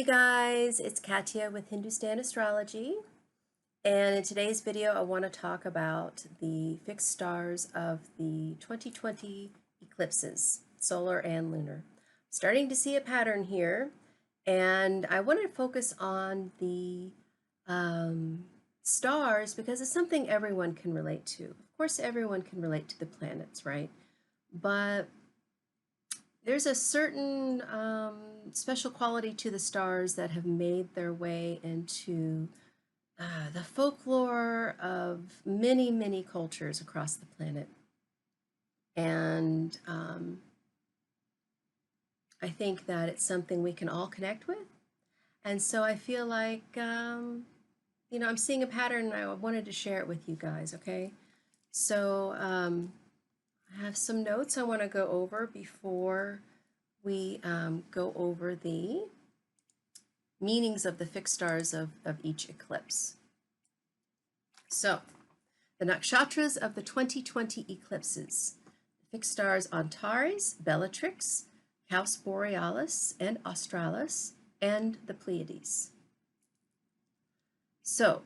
Hey guys, it's Katya with Hindustan Astrology, and in today's video I want to talk about the fixed stars of the 2020 eclipses, solar and lunar. Starting to see a pattern here, and I want to focus on the stars because it's something everyone can relate to. Of course, everyone can relate to the planets, right? But there's a certain special quality to the stars that have made their way into the folklore of many, many cultures across the planet. And I think that it's something we can all connect with. And so I feel like, I'm seeing a pattern and I wanted to share it with you guys, okay? So I have some notes I want to go over before we go over the meanings of the fixed stars of each eclipse. So, the nakshatras of the 2020 eclipses. The fixed stars Antares, Bellatrix, Caus Borealis, and Australis, and the Pleiades. So,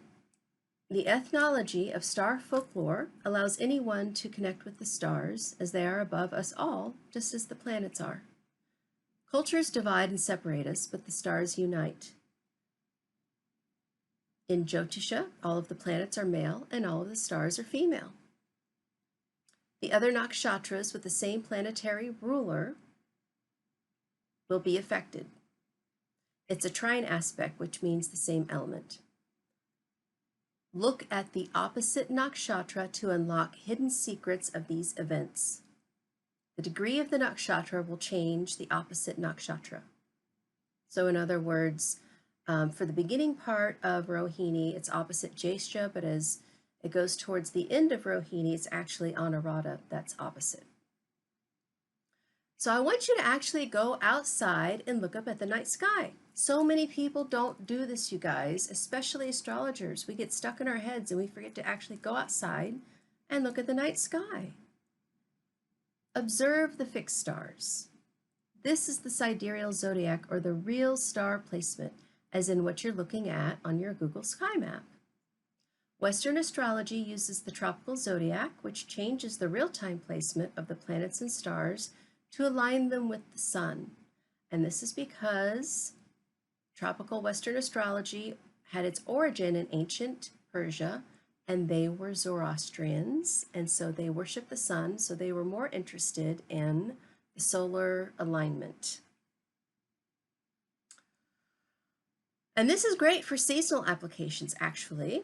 the ethnology of star folklore allows anyone to connect with the stars as they are above us all, just as the planets are. Cultures divide and separate us, but the stars unite. In Jyotisha, all of the planets are male and all of the stars are female. The other nakshatras with the same planetary ruler will be affected. It's a trine aspect, which means the same element. Look at the opposite nakshatra to unlock hidden secrets of these events. The degree of the nakshatra will change the opposite nakshatra. So in other words, for the beginning part of Rohini, it's opposite Jyeshtha, but as it goes towards the end of Rohini, it's actually Anuradha that's opposite. So I want you to actually go outside and look up at the night sky. So many people don't do this, you guys, especially astrologers. We get stuck in our heads and we forget to actually go outside and look at the night sky. Observe the fixed stars. This is the sidereal zodiac, or the real star placement, as in what you're looking at on your Google Sky Map. Western astrology uses the tropical zodiac, which changes the real-time placement of the planets and stars to align them with the sun. And this is because tropical Western astrology had its origin in ancient Persia, and they were Zoroastrians, and so they worshiped the sun, so they were more interested in the solar alignment. And this is great for seasonal applications, actually,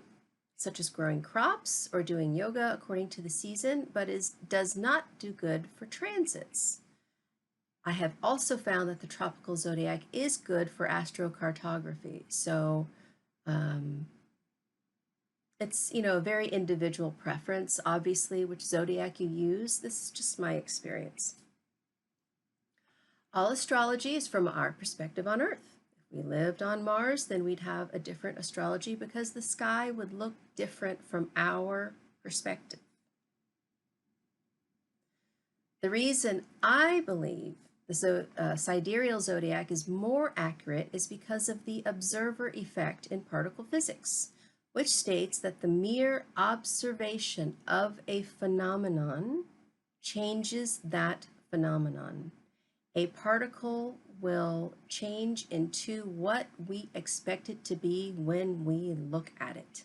such as growing crops or doing yoga according to the season, but does not do good for transits. I have also found that the tropical zodiac is good for astrocartography. So it's, a very individual preference, obviously, which zodiac you use. This is just my experience. All astrology is from our perspective on Earth. If we lived on Mars, then we'd have a different astrology because the sky would look different from our perspective. The reason I believe the sidereal zodiac is more accurate is because of the observer effect in particle physics, which states that the mere observation of a phenomenon changes that phenomenon. A particle will change into what we expect it to be when we look at it.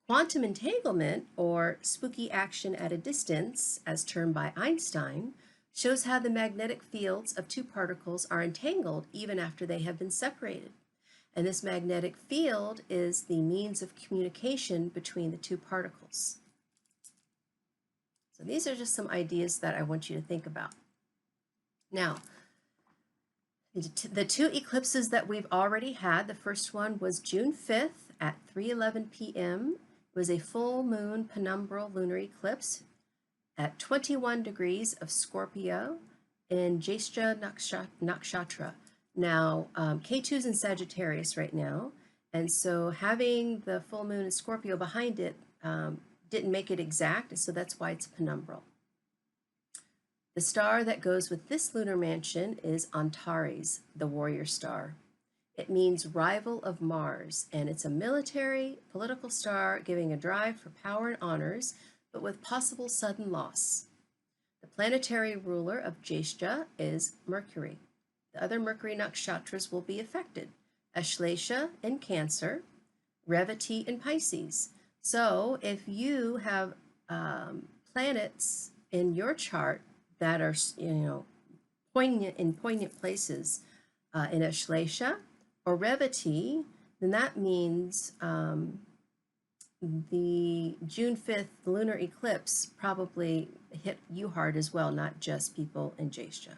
Quantum entanglement, or spooky action at a distance, as termed by Einstein, shows how the magnetic fields of two particles are entangled even after they have been separated. And this magnetic field is the means of communication between the two particles. So these are just some ideas that I want you to think about. Now, the two eclipses that we've already had, the first one was June 5th at 3:11 p.m. It was a full moon penumbral lunar eclipse at 21 degrees of Scorpio in Jyeshtha Nakshatra. Now, K2's in Sagittarius right now, and so having the full moon in Scorpio behind it didn't make it exact, so that's why it's penumbral. The star that goes with this lunar mansion is Antares, the warrior star. It means rival of Mars, and it's a military, political star giving a drive for power and honors, but with possible sudden loss. The planetary ruler of Jyeshtha is Mercury. The other Mercury nakshatras will be affected: Ashlesha in Cancer, Revati in Pisces. So if you have planets in your chart that are, poignant places in Ashlesha or Revati, then that means the June 5th lunar eclipse probably hit you hard as well, not just people in Jyeshtha.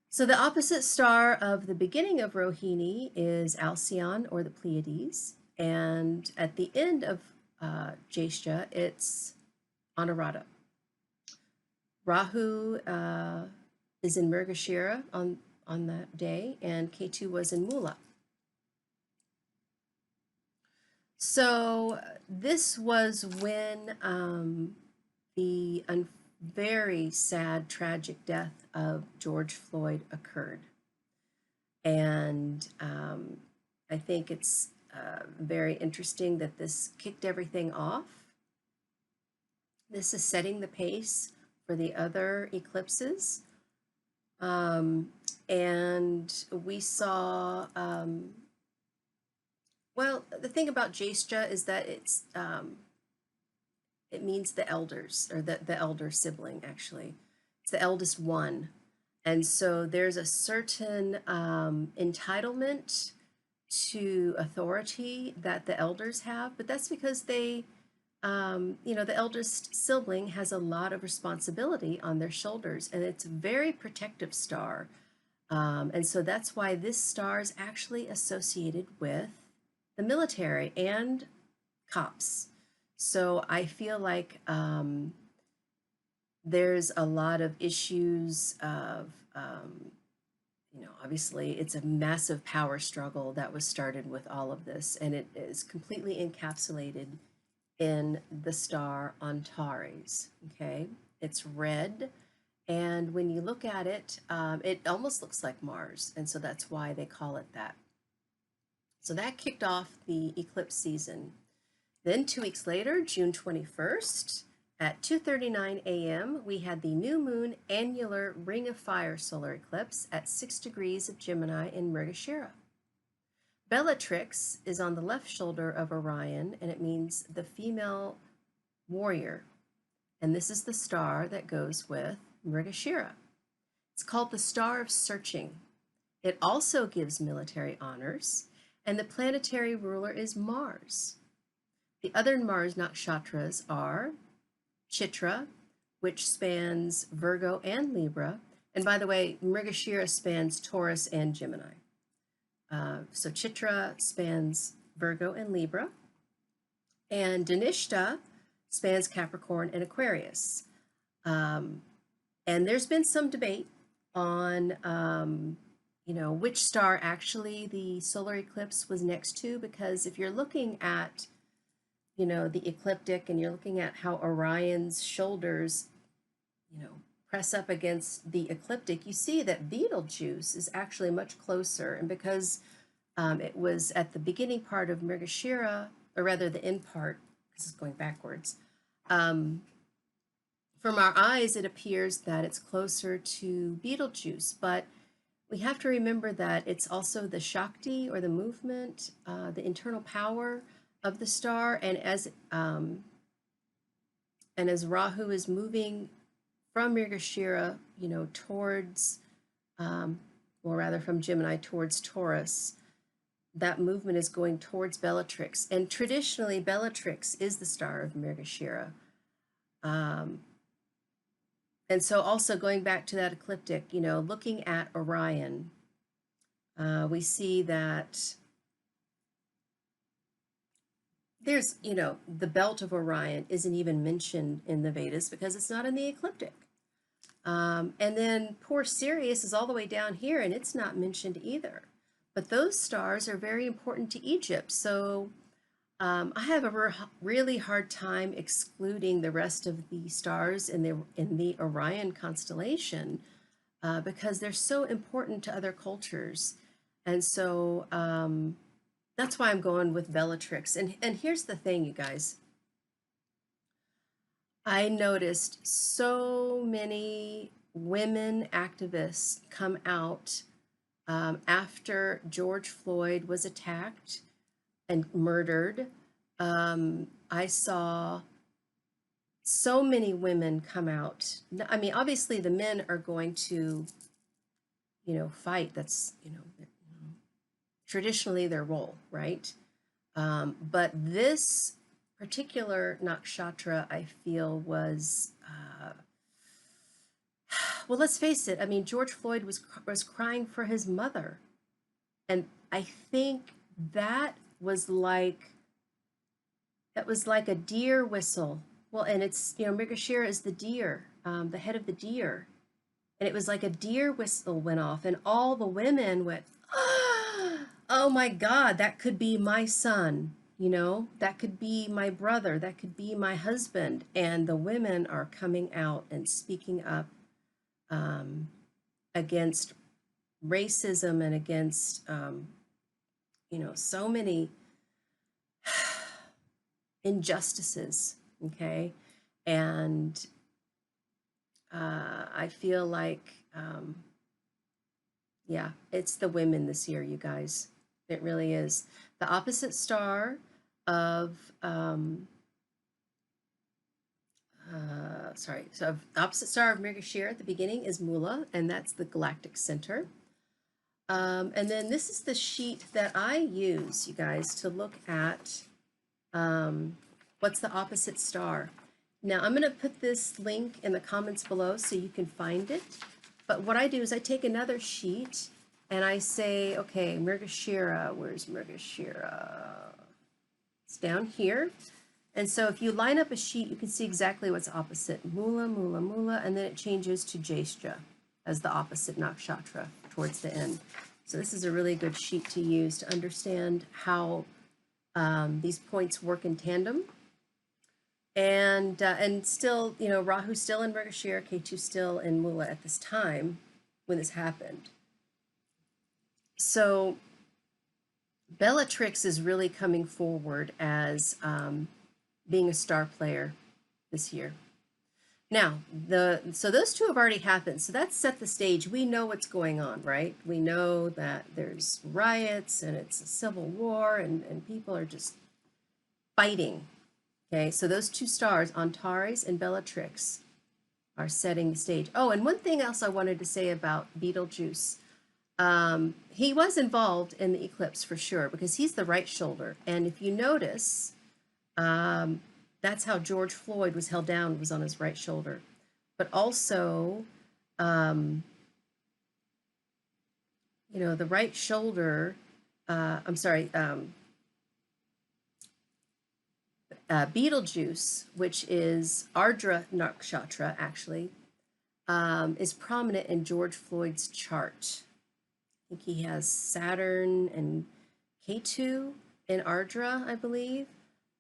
So the opposite star of the beginning of Rohini is Alcyon, or the Pleiades, and at the end of Jyeshtha, it's Anuradha. Rahu is in Mrigashira on that day, and Ketu was in Mula. So this was when the very sad, tragic death of George Floyd occurred. And I think it's very interesting that this kicked everything off. This is setting the pace for the other eclipses. And we saw, well, the thing about Jyeshtha is that it means the elders, or the elder sibling, actually. It's the eldest one. And so there's a certain entitlement to authority that the elders have, but that's because they, the eldest sibling has a lot of responsibility on their shoulders, and it's a very protective star. And so that's why this star is actually associated with the military and cops. So I feel like there's a lot of issues of, obviously it's a massive power struggle that was started with all of this, and it is completely encapsulated in the star Antares, okay? It's red, and when you look at it, it almost looks like Mars, and so that's why they call it that. So that kicked off the eclipse season. Then 2 weeks later, June 21st, at 2:39 a.m., we had the new moon annular ring of fire solar eclipse at 6 degrees of Gemini in Mrigashira. Bellatrix is on the left shoulder of Orion, and it means the female warrior. And this is the star that goes with Mrigashira. It's called the Star of Searching. It also gives military honors, and the planetary ruler is Mars. The other Mars nakshatras are Chitra, which spans Virgo and Libra. And by the way, Mrigashira spans Taurus and Gemini. So Chitra spans Virgo and Libra. And Dhanishta spans Capricorn and Aquarius. And there's been some debate on, which star actually the solar eclipse was next to, because if you're looking at the ecliptic, and you're looking at how Orion's shoulders, press up against the ecliptic, you see that Betelgeuse is actually much closer. And because it was at the beginning part of Mrigashira, or rather the end part, because it's going backwards, from our eyes, it appears that it's closer to Betelgeuse, but we have to remember that it's also the Shakti, or the movement, the internal power of the star, and as Rahu is moving from Mrigashira, towards, or rather from Gemini towards Taurus, that movement is going towards Bellatrix, and traditionally Bellatrix is the star of Mrigashira. And so also going back to that ecliptic, looking at Orion, we see that there's, the belt of Orion isn't even mentioned in the Vedas because it's not in the ecliptic. And then poor Sirius is all the way down here, and it's not mentioned either. But those stars are very important to Egypt. So I have a really hard time excluding the rest of the stars in the Orion constellation because they're so important to other cultures, and so that's why I'm going with Bellatrix. And here's the thing, you guys. I noticed so many women activists come out after George Floyd was attacked and murdered. I saw so many women come out. I mean, obviously, the men are going to, fight. That's, traditionally their role, right? But this particular nakshatra, I feel, was well. Let's face it. I mean, George Floyd was crying for his mother, and I think that was like a deer whistle. Well, and it's Mrigashira is the deer, the head of the deer, and it was like a deer whistle went off, and all the women went, oh my God, that could be my son. That could be my brother, that could be my husband. And the women are coming out and speaking up against racism and against, so many injustices. Okay. And I feel like, yeah, it's the women this year, you guys. It really is. The opposite star of, so the opposite star of Mrigashira at the beginning is Mula, and that's the galactic center. And then this is the sheet that I use, you guys, to look at what's the opposite star. Now, I'm going to put this link in the comments below so you can find it. But what I do is I take another sheet and I say, okay, Mrigashira, where's Mrigashira? It's down here. And so if you line up a sheet, you can see exactly what's opposite. Mula, Mula, Mula, and then it changes to Jyeshtha as the opposite nakshatra towards the end. So this is a really good sheet to use to understand how these points work in tandem. And still, Rahu's still in Mrigashira, Ketu still in Mula at this time when this happened. So Bellatrix is really coming forward as being a star player this year. Now, so those two have already happened. So that's set the stage. We know what's going on, right? We know that there's riots and it's a civil war and people are just fighting. Okay, so those two stars, Antares and Bellatrix, are setting the stage. Oh, and one thing else I wanted to say about Betelgeuse. He was involved in the eclipse for sure because he's the right shoulder. And if you notice, that's how George Floyd was held down, was on his right shoulder. But also, the right shoulder, Betelgeuse, which is Ardra Nakshatra, actually, is prominent in George Floyd's chart. I think he has Saturn and Ketu in Ardra, I believe.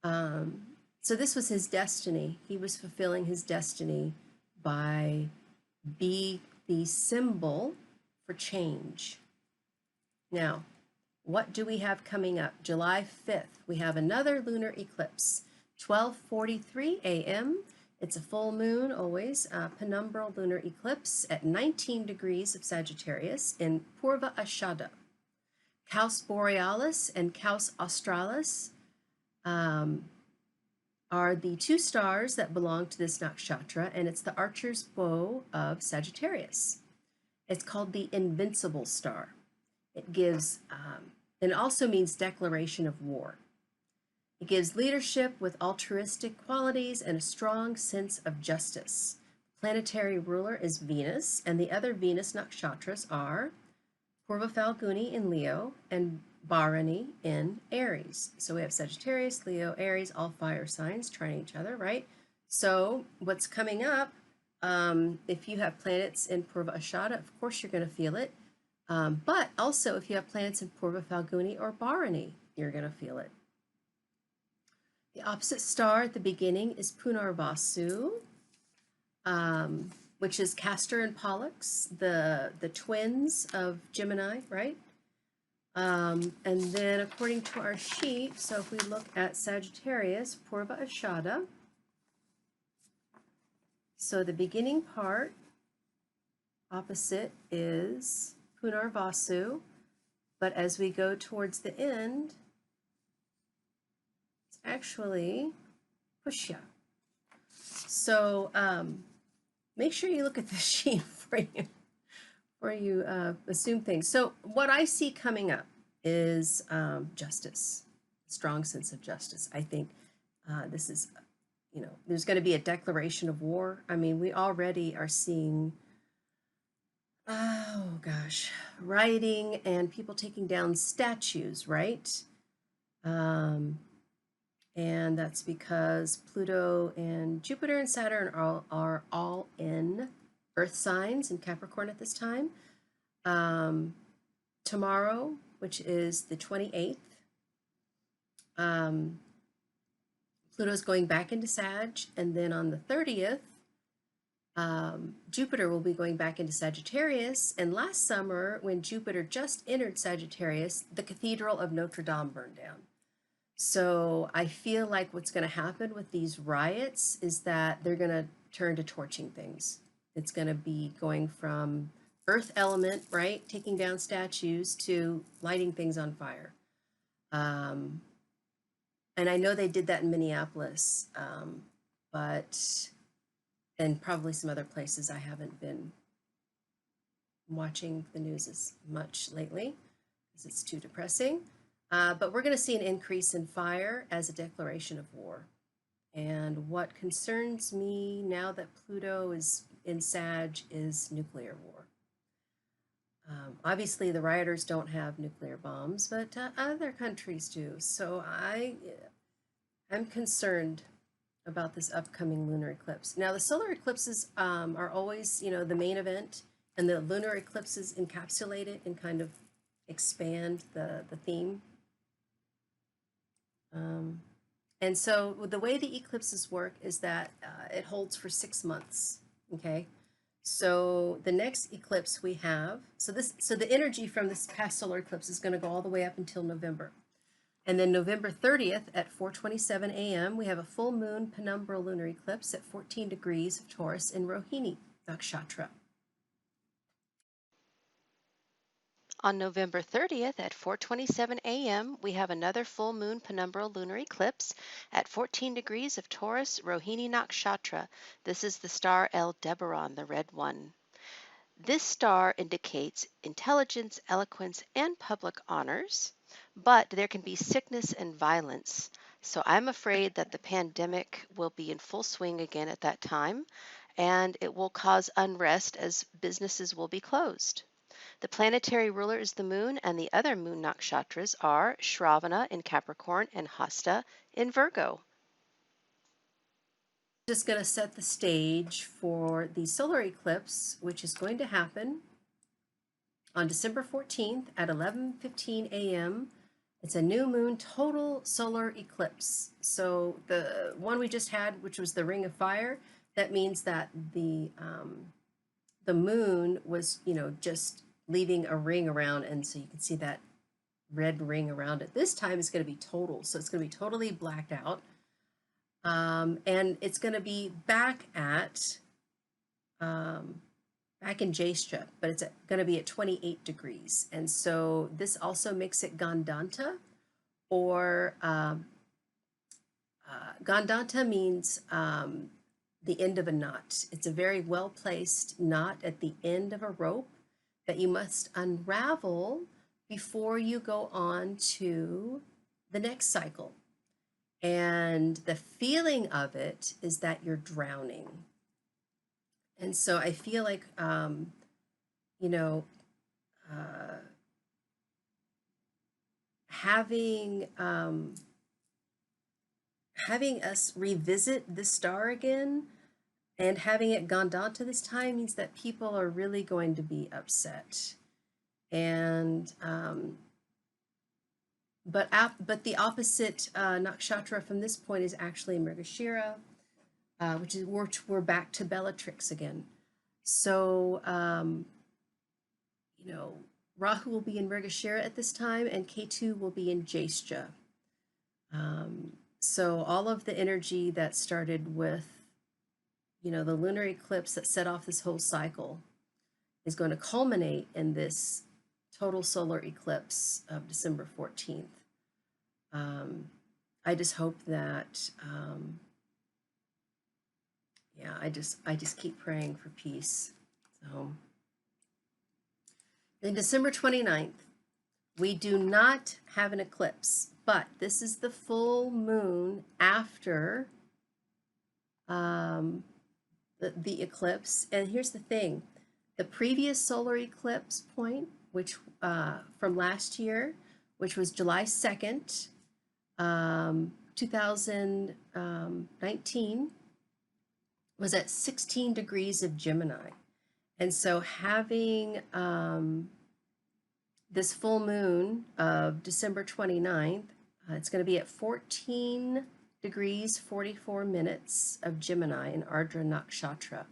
So this was his destiny. He was fulfilling his destiny by being the symbol for change. Now, what do we have coming up? July 5th, we have another lunar eclipse, 12:43 a.m. It's a full moon, always, penumbral lunar eclipse at 19 degrees of Sagittarius in Purva Ashada. Caus Borealis and Caus Australis are the two stars that belong to this nakshatra, and it's the archer's bow of Sagittarius. It's called the invincible star. It gives, and also means declaration of war. It gives leadership with altruistic qualities and a strong sense of justice. Planetary ruler is Venus, and the other Venus nakshatras are Purva Falguni in Leo and Bharani in Aries. So we have Sagittarius, Leo, Aries, all fire signs trying each other, right? So what's coming up, if you have planets in Purva Ashada, of course you're going to feel it. But also if you have planets in Purva Falguni or Bharani, you're going to feel it. The opposite star at the beginning is Punarvasu, which is Castor and Pollux, the twins of Gemini, right? And then according to our sheet, so if we look at Sagittarius, Purva Ashada, so the beginning part opposite is Punarvasu, but as we go towards the end, it's actually Pushya. So make sure you look at the sheet before you assume things. So what I see coming up is justice, strong sense of justice. I think this is, there's going to be a declaration of war. I mean, we already are seeing, oh gosh, rioting and people taking down statues, right? And that's because Pluto and Jupiter and Saturn are all in Earth signs in Capricorn at this time. Tomorrow, which is the 28th, Pluto's going back into Sag, and then on the 30th, Jupiter will be going back into Sagittarius. And last summer, when Jupiter just entered Sagittarius, the Cathedral of Notre Dame burned down. So I feel like what's going to happen with these riots is that they're going to turn to torching things. It's going to be going from earth element, right, taking down statues, to lighting things on fire. And I know they did that in Minneapolis, and probably some other places. I haven't been watching the news as much lately because it's too depressing. But we're going to see an increase in fire as a declaration of war. And what concerns me now that Pluto is in Sag is nuclear war. Obviously, the rioters don't have nuclear bombs, but other countries do. So I'm concerned about this upcoming lunar eclipse. Now, the solar eclipses are always, the main event, and the lunar eclipses encapsulate it and kind of expand the theme. And so the way the eclipses work is that it holds for 6 months, okay? So the next eclipse we have, so the energy from this past solar eclipse is going to go all the way up until November. And then November 30th at 4:27 a.m., we have a full moon penumbral lunar eclipse at 14 degrees of Taurus in Rohini Nakshatra. On November 30th at 4:27 a.m., we have another full moon penumbral lunar eclipse at 14 degrees of Taurus, Rohini Nakshatra. This is the star Aldebaran, the red one. This star indicates intelligence, eloquence, and public honors, but there can be sickness and violence. So I'm afraid that the pandemic will be in full swing again at that time, and it will cause unrest as businesses will be closed. The planetary ruler is the moon, and the other moon nakshatras are Shravana in Capricorn and Hasta in Virgo. Just going to set the stage for the solar eclipse, which is going to happen on December 14th at 11:15 a.m. It's a new moon total solar eclipse. So the one we just had, which was the Ring of Fire, that means that the moon was, just leaving a ring around, and so you can see that red ring around it. This time it's going to be total, so it's going to be totally blacked out. And it's going to be back at back in Jyeshtha, but it's going to be at 28 degrees. And so this also makes it Gandanta, or Gandanta means the end of a knot. It's a very well-placed knot at the end of a rope that you must unravel before you go on to the next cycle. And the feeling of it is that you're drowning. And so I feel like, having us revisit the star again and having it Gandanta this time means that people are really going to be upset. And but the opposite nakshatra from this point is actually Mrigashira, which is we're back to Bellatrix again. So you know, Rahu will be in Mrigashira at this time, and Ketu will be in Jyeshtha. So all of the energy that started with, the lunar eclipse that set off this whole cycle is going to culminate in this total solar eclipse of December 14th. I just hope that, I just keep praying for peace. So then December 29th, we do not have an eclipse, but this is the full moon after the eclipse. And here's the thing, the previous solar eclipse point, which from last year, which was July 2nd, 2019, was at 16 degrees of Gemini. And so having this full moon of December 29th, it's going to be at 14 degrees 44 minutes of Gemini in Ardra Nakshatra.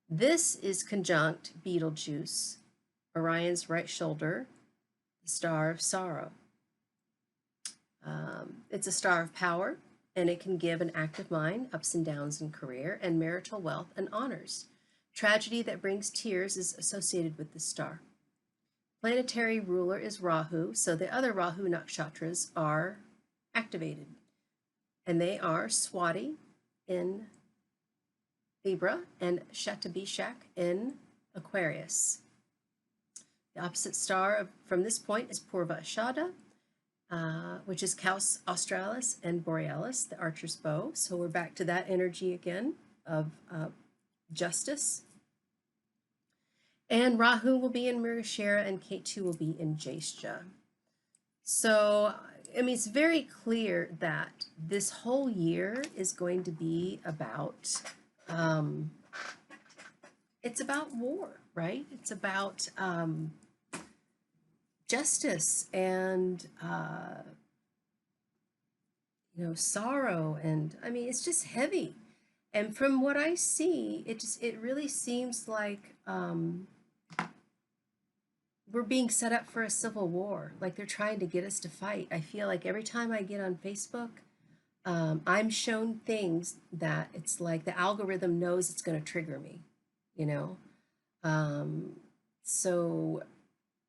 This is conjunct Betelgeuse, Orion's right shoulder, the star of sorrow. It's a star of power, and it can give an active mind, ups and downs in career, and marital wealth and honors. Tragedy that brings tears is associated with this star. Planetary ruler is Rahu, so the other Rahu nakshatras are activated, and they are Swati in Libra and Shatabishak in Aquarius. The opposite star from this point is Purva Ashada, which is Caus Australis and Borealis, the archer's bow. So we're back to that energy again of justice. And Rahu will be in Mrigashira and Ketu will be in Jyeshtha. So, I mean, it's very clear that this whole year is going to be about, it's about war, right? It's about justice and, sorrow. And I mean, it's just heavy. And from what I see, it really seems like we're being set up for a civil war. Like they're trying to get us to fight. I feel like every time I get on Facebook, I'm shown things that it's like the algorithm knows it's going to trigger me, So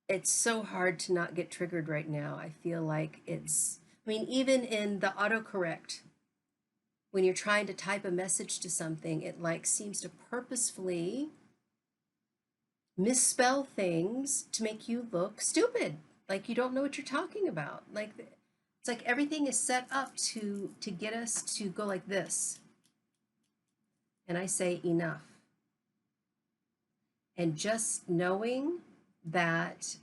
it's so hard to not get triggered right now. I feel like even in the autocorrect, when you're trying to type a message to something, it like seems to purposefully misspell things to make you look stupid, like you don't know what you're talking about. Like it's like everything is set up to get us to go like this. And I say enough. And just knowing that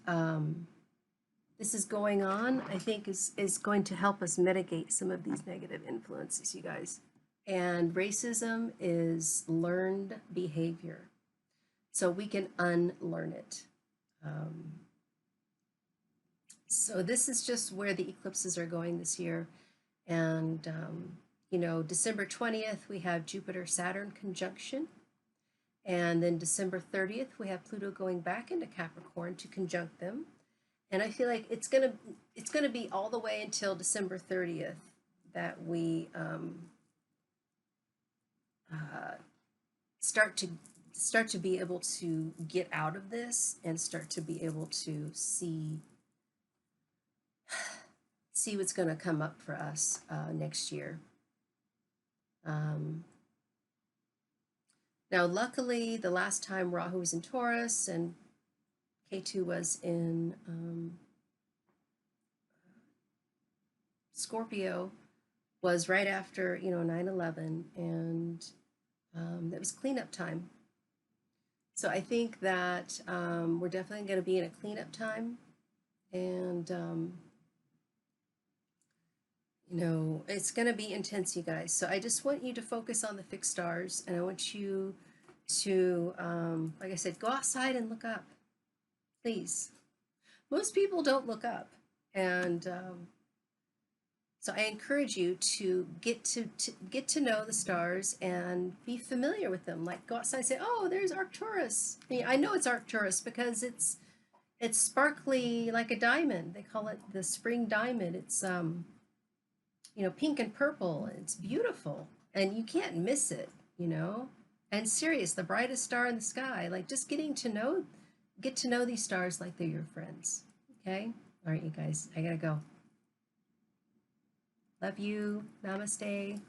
this is going on, I think is going to help us mitigate some of these negative influences, you guys. And racism is learned behavior. So we can unlearn it. So this is just where the eclipses are going this year. And, December 20th, we have Jupiter-Saturn conjunction. And then December 30th, we have Pluto going back into Capricorn to conjunct them. And I feel like it's gonna be all the way until December 30th that we start to be able to get out of this and start to be able to see what's going to come up for us next year. Now, luckily, the last time Rahu was in Taurus and Ketu was in Scorpio was right after 9/11, and that was cleanup time. So I think that we're definitely going to be in a cleanup time, and it's going to be intense, you guys. So I just want you to focus on the fixed stars, and I want you to, like I said, go outside and look up, please. Most people don't look up, and So I encourage you to get to know the stars and be familiar with them. Like go outside and say, "Oh, there's Arcturus." I know it's Arcturus because it's sparkly like a diamond. They call it the spring diamond. It's pink and purple. It's beautiful, and you can't miss it. You know, and Sirius, the brightest star in the sky. Like just get to know these stars like they're your friends. Okay, all right, you guys, I gotta go. Love you. Namaste.